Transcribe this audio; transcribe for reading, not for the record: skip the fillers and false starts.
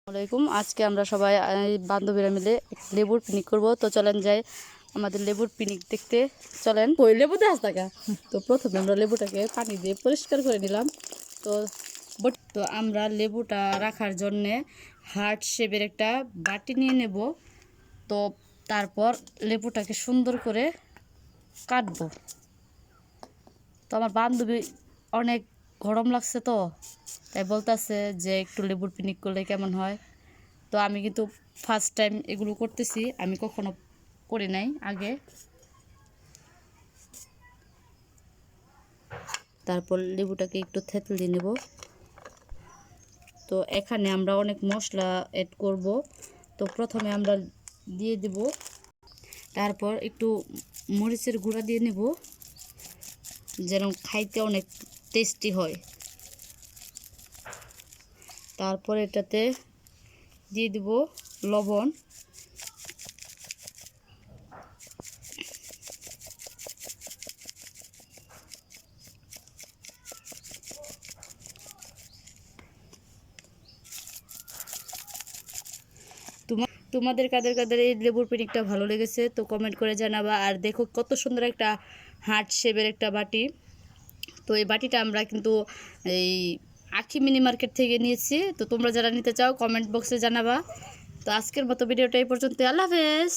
আসসালামাইকুম। আজকে আমরা সবাই বান্ধবীরা মিলে লেবুর পিকনিক করব। তো চলেন যাই আমাদের লেবুর পিকনিক দেখতে। চলেন ওই লেবু দেওয়া থাকা। তো প্রথমে আমরা লেবুটাকে পানি দিয়ে পরিষ্কার করে নিলাম। তো তো আমরা লেবুটা রাখার জন্যে হার্ট শেপের একটা বাটি নিয়ে নেব। তো তারপর লেবুটাকে সুন্দর করে কাটবো। তো আমার বান্ধবী অনেক গরম লাগছে, তো তাই বলতেছে যে একটু লেবুর পিকনিক করলে কেমন হয়। তো আমি কিন্তু ফার্স্ট টাইম এগুলো করতেছি, আমি কখনো করি নাই আগে। তারপর লেবুটাকে একটু থেতলে নেব। তো এখানে আমরা অনেক মশলা অ্যাড করব। তো প্রথমে আমরা দিয়ে দেব, তারপর একটু মরিচের গুঁড়া দিয়ে নেব যেন খাইতে অনেক টেস্টি হয়। তারপর এটাতে দিয়ে দেব লবণ। তোমাদের কাদের কাদের এই লেবুর পিকনিকটা ভালো লেগেছে তো কমেন্ট করে জানাবা। আর দেখো কত সুন্দর একটা হার্ট শেপের একটা বাটি। তো এই বাটিটা আমরা কিন্তু এই আখি মিনি মার্কেট থেকে নিয়েছি। তো তোমরা যারা নিতে চাও কমেন্ট বক্সে জানাবা। তো আজকের মতো ভিডিওটা এই পর্যন্ত। আল্লাহ হাফেজ।